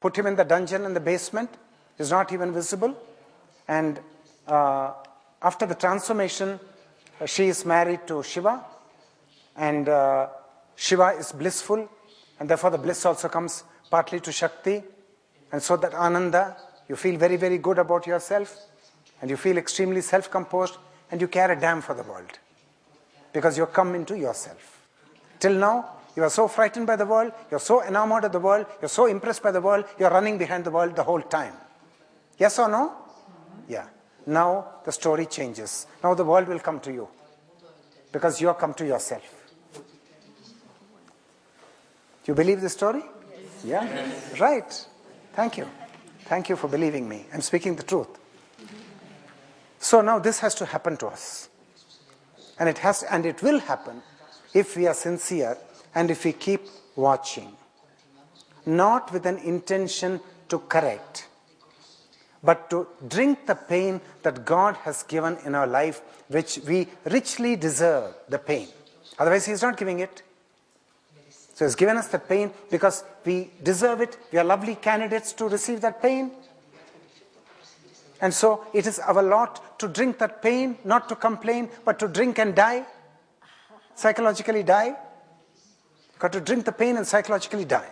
put him in the dungeon in the basement. He's not even visible. And after the transformation, she is married to Shiva. And Shiva is blissful. And therefore the bliss also comes partly to Shakti. And so that Ananda, you feel very, very good about yourself. And you feel extremely self-composed. And you care a damn for the world. Because you've come into yourself. Till now, you are so frightened by the world, you're so enamored of the world, you're so impressed by the world, you're running behind the world the whole time. Yes or no? Yeah. Now the story changes. Now the world will come to you. Because you have come to yourself. Do you believe the story? Yeah? Right. Thank you. Thank you for believing me. I'm speaking the truth. So now this has to happen to us. And it will happen if we are sincere and if we keep watching. Not with an intention to correct, but to drink the pain that God has given in our life, which we richly deserve the pain. Otherwise, He's not giving it. So He's given us the pain because we deserve it. We are lovely candidates to receive that pain. And so it is our lot to drink that pain, not to complain, but to drink and die. Psychologically die. You've got to drink the pain and psychologically die.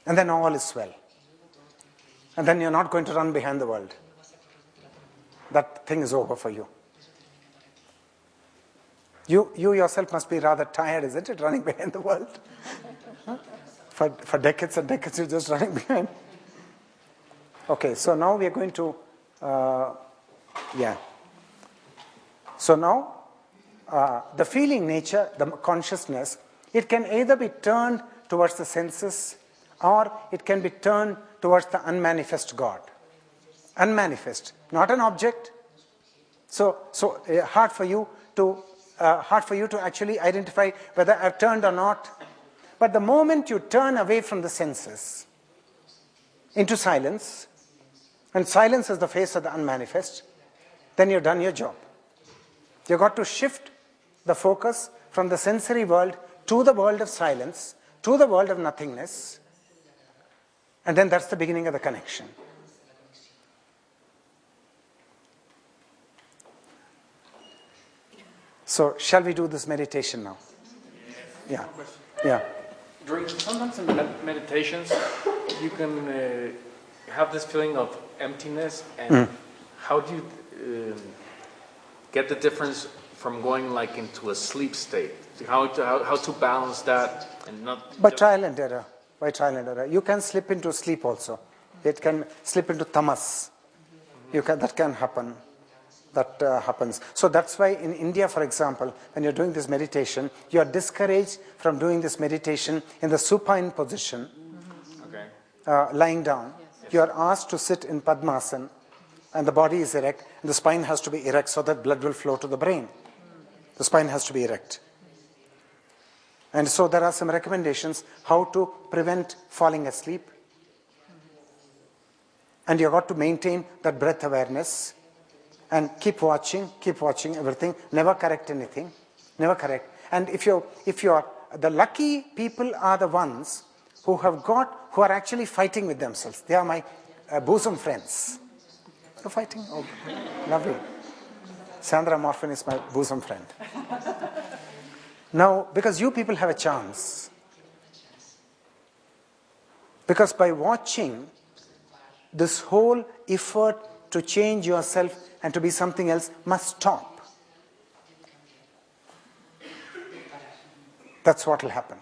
And then all is well. And then you're not going to run behind the world. That thing is over for you. You yourself must be rather tired, isn't it, running behind the world? For decades and decades you're just running behind. Okay, so now we are going to, So now, the feeling nature, the consciousness, it can either be turned towards the senses or it can be turned towards the unmanifest God. Unmanifest, not an object. So hard for you to actually identify whether I've turned or not. But the moment you turn away from the senses into silence, and silence is the face of the unmanifest, then you've done your job. You've got to shift the focus from the sensory world to the world of silence, to the world of nothingness, and then that's the beginning of the connection. So, shall we do this meditation now? Yeah. Yeah. Sometimes in meditations, you can have this feeling of emptiness, and how do you get the difference from going like into a sleep state? How to balance that and not... By trial and error. By trial and error. You can slip into sleep also. It can slip into tamas. That can happen. That happens. So that's why in India, for example, when you're doing this meditation, you are discouraged from doing this meditation in the supine position, lying down. Yes. You are asked to sit in Padmasana, and the body is erect, and the spine has to be erect so that blood will flow to the brain. The spine has to be erect. And so there are some recommendations how to prevent falling asleep. And you've got to maintain that breath awareness. And keep watching everything. Never correct anything. Never correct. And if you're the lucky people are the ones who are actually fighting with themselves. They are my bosom friends. You're fighting? Oh, lovely. Sandra Morphin is my bosom friend. Now, because you people have a chance. Because by watching, this whole effort to change yourself and to be something else must stop. That's what will happen.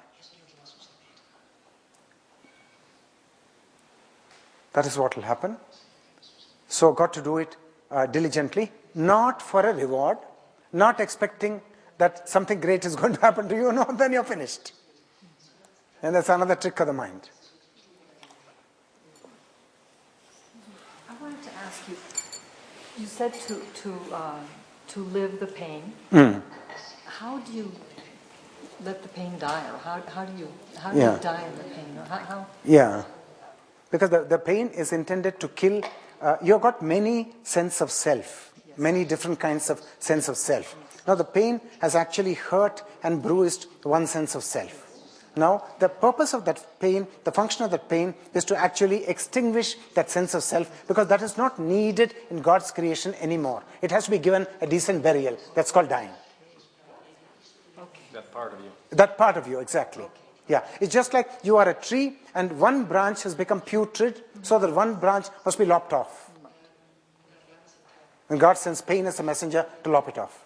That is what will happen. So got to do it diligently, not for a reward, not expecting that something great is going to happen to you. No, then you're finished. And that's another trick of the mind. I wanted to ask you, you said to live the pain. How do you let the pain die, or how do you die in the pain? Or how? Yeah, because the pain is intended to kill. You've got many sense of self, many different kinds of sense of self. Now the pain has actually hurt and bruised one sense of self. Now, the purpose of that pain, the function of that pain, is to actually extinguish that sense of self, because that is not needed in God's creation anymore. It has to be given a decent burial. That's called dying. That part of you. That part of you, exactly. Yeah, it's just like you are a tree and one branch has become putrid, so that one branch must be lopped off. And God sends pain as a messenger to lop it off.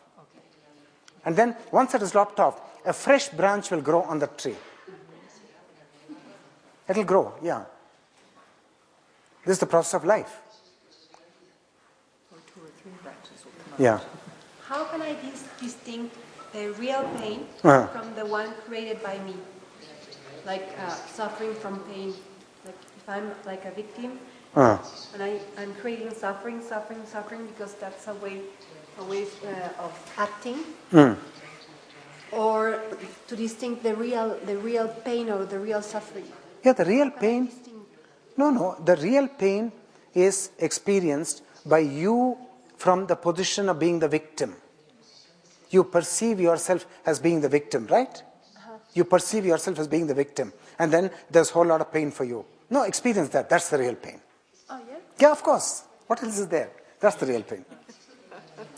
And then, once it is lopped off, a fresh branch will grow on the tree. It will grow, yeah. This is the process of life. Or 2 or 3 branches will come out. Yeah. How can I distinct the real pain Uh-huh. from the one created by me? Like suffering from pain. Like if I'm like a victim, and I'm creating suffering because that's a way of acting. Or to distinct the real pain or the real suffering. Yeah, the real pain, the real pain is experienced by you from the position of being the victim. You perceive yourself as being the victim, right? You perceive yourself as being the victim. And then there's a whole lot of pain for you. No, experience that. That's the real pain. Oh, yeah? Yeah, of course. What else is there? That's the real pain.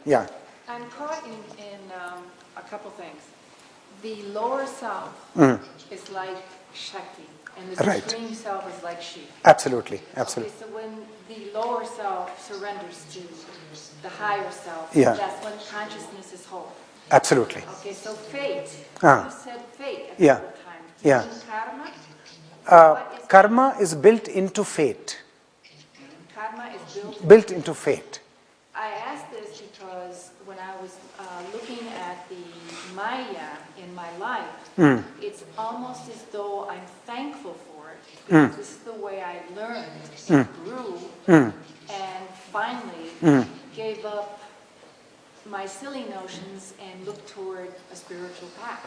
Yeah. I'm caught in a couple things. The lower self is like Shakti, and the Right. supreme self is like Shiva. Absolutely. Okay, Absolutely. so when the lower self surrenders to the higher self, Yeah. that's when consciousness is whole. Absolutely. Okay, so fate. Ah. You said fate a Yeah. couple of times. Do Yeah. you mean karma? What is Karma is built into fate. karma is built. Built into fate. I asked this because when I was looking at the Maya in my life, it's almost as though I'm thankful for it, because this is the way I learned and grew, and finally gave up my silly notions and looked toward a spiritual path.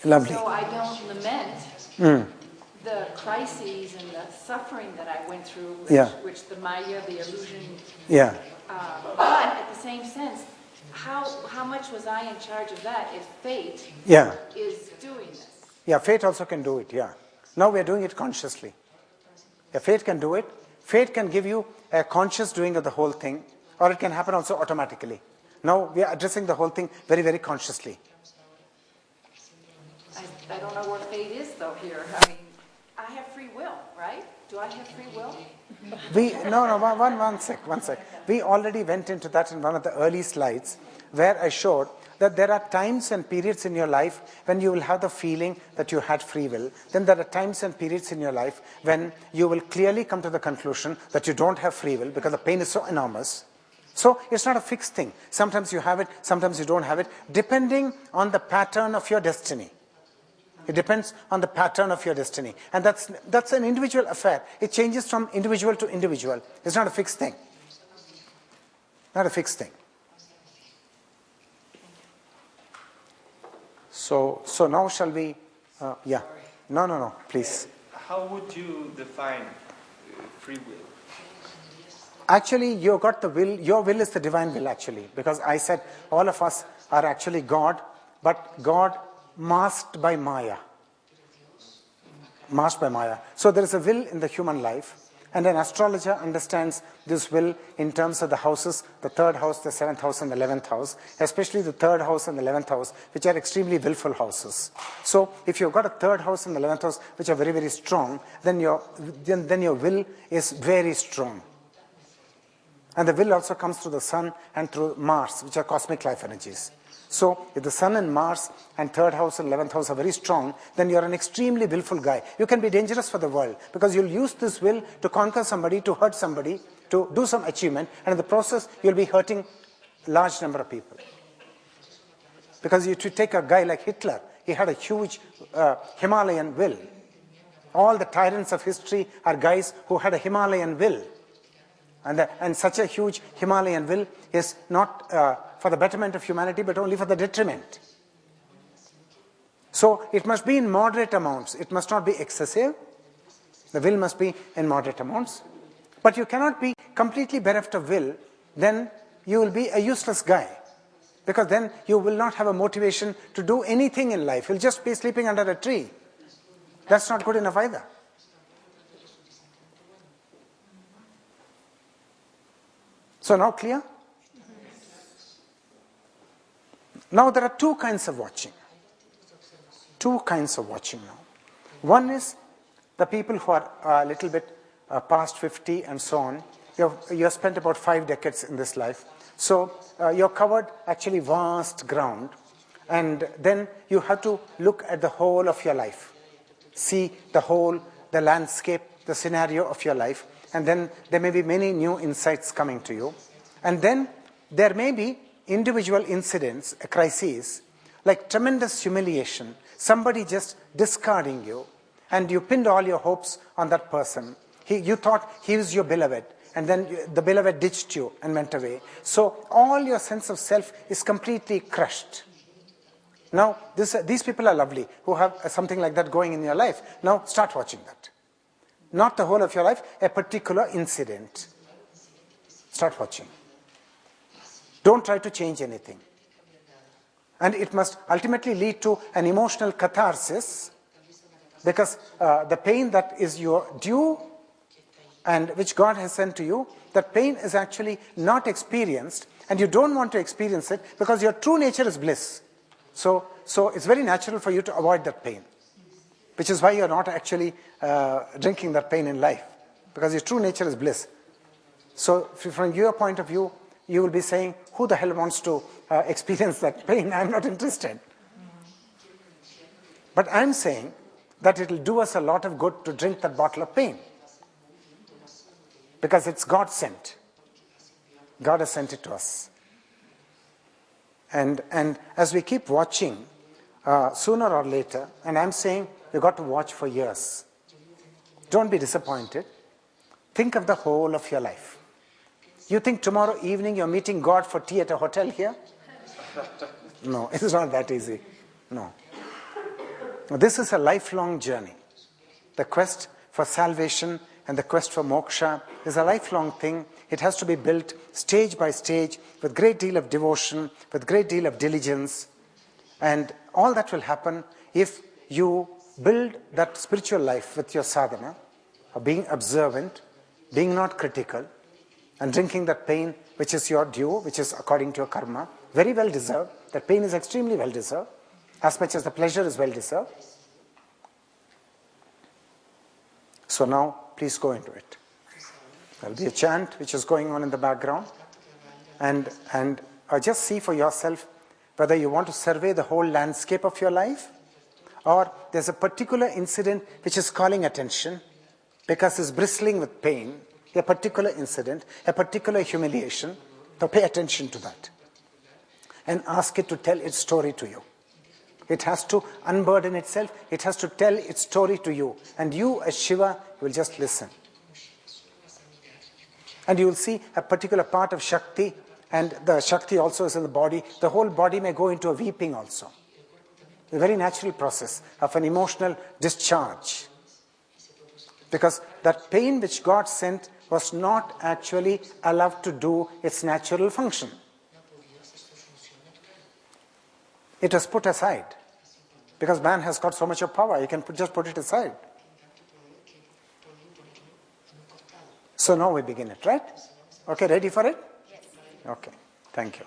Lovely. So I don't lament the crises and the suffering that I went through, which the Maya, the illusion. Yeah. But at the same sense, how much was I in charge of that if fate Yeah. is doing this? Yeah, fate also can do it, yeah. Now we are doing it consciously. Yeah, fate can do it. Fate can give you a conscious doing of the whole thing, or it can happen also automatically. Now we are addressing the whole thing very, very consciously. I don't know where fate is though here. I mean, I have free will, right? Do I have free will? One sec. We already went into that in one of the early slides, where I showed that there are times and periods in your life when you will have the feeling that you had free will. Then there are times and periods in your life when you will clearly come to the conclusion that you don't have free will because the pain is so enormous. So it's not a fixed thing. Sometimes you have it, sometimes you don't have it, depending on the pattern of your destiny. It depends on the pattern of your destiny. And that's an individual affair. It changes from individual to individual. It's not a fixed thing. Not a fixed thing. So now shall we, yeah. No, please. How would you define free will? Actually, you got the will, your will is the divine will actually. Because I said all of us are actually God, but God masked by Maya. Masked by Maya. So there is a will in the human life, and an astrologer understands this will in terms of the houses, the 3rd house, the 7th house, and the 11th house, especially the 3rd house and the 11th house, which are extremely willful houses. So if you've got a 3rd house and the 11th house, which are very, very strong, then your will is very strong. And the will also comes through the sun and through Mars, which are cosmic life energies. So if the sun and Mars and 3rd house and 11th house are very strong, then you're an extremely willful guy. You can be dangerous for the world because you'll use this will to conquer somebody, to hurt somebody, to do some achievement, and in the process you'll be hurting a large number of people. Because you take a guy like Hitler, he had a huge Himalayan will. All the tyrants of history are guys who had a Himalayan will. And such a huge Himalayan will is not for the betterment of humanity, but only for the detriment. So it must be in moderate amounts. It must not be excessive. The will must be in moderate amounts. But you cannot be completely bereft of will. Then you will be a useless guy. Because then you will not have a motivation to do anything in life. You'll just be sleeping under a tree. That's not good enough either. So now clear? Now there are two kinds of watching. Two kinds of watching now. One is the people who are a little bit past 50 and so on. You have spent about 5 decades in this life. So you're covered actually vast ground. And then you have to look at the whole of your life. See the landscape, the scenario of your life. And then there may be many new insights coming to you. And then there may be individual incidents, crises, like tremendous humiliation, somebody just discarding you, and you pinned all your hopes on that person. You thought he was your beloved, and then the beloved ditched you and went away. So all your sense of self is completely crushed. Now, these people are lovely, who have something like that going in your life. Now, start watching that. Not the whole of your life, a particular incident. Start watching. Don't try to change anything. And it must ultimately lead to an emotional catharsis, because the pain that is your due and which God has sent to you, that pain is actually not experienced, and you don't want to experience it because your true nature is bliss. So it's very natural for you to avoid that pain, which is why you're not actually drinking that pain in life, because your true nature is bliss. So from your point of view, you will be saying, who the hell wants to experience that pain? I'm not interested. But I'm saying that it will do us a lot of good to drink that bottle of pain, because it's God sent. God has sent it to us. And as we keep watching, sooner or later, and I'm saying you've got to watch for years. Don't be disappointed. Think of the whole of your life. You think tomorrow evening you're meeting God for tea at a hotel here? No, it's not that easy. No. This is a lifelong journey. The quest for salvation and the quest for moksha is a lifelong thing. It has to be built stage by stage with great deal of devotion, with great deal of diligence. And all that will happen if you build that spiritual life with your sadhana, of being observant, being not critical, and drinking that pain which is your due, which is according to your karma, very well deserved. That pain is extremely well deserved, as much as the pleasure is well deserved. So now, please go into it. There will be a chant which is going on in the background, and just see for yourself whether you want to survey the whole landscape of your life, or there's a particular incident which is calling attention because it's bristling with pain, a particular incident, a particular humiliation. So pay attention to that and ask it to tell its story to you. It has to unburden itself. It has to tell its story to you. And you, as Shiva, will just listen. And you will see a particular part of Shakti, and the Shakti also is in the body. The whole body may go into a weeping also. A very natural process of an emotional discharge. Because that pain which God sent was not actually allowed to do its natural function. It was put aside. Because man has got so much of power, he can just put it aside. So now we begin it, right? Okay, ready for it? Yes. Okay, thank you.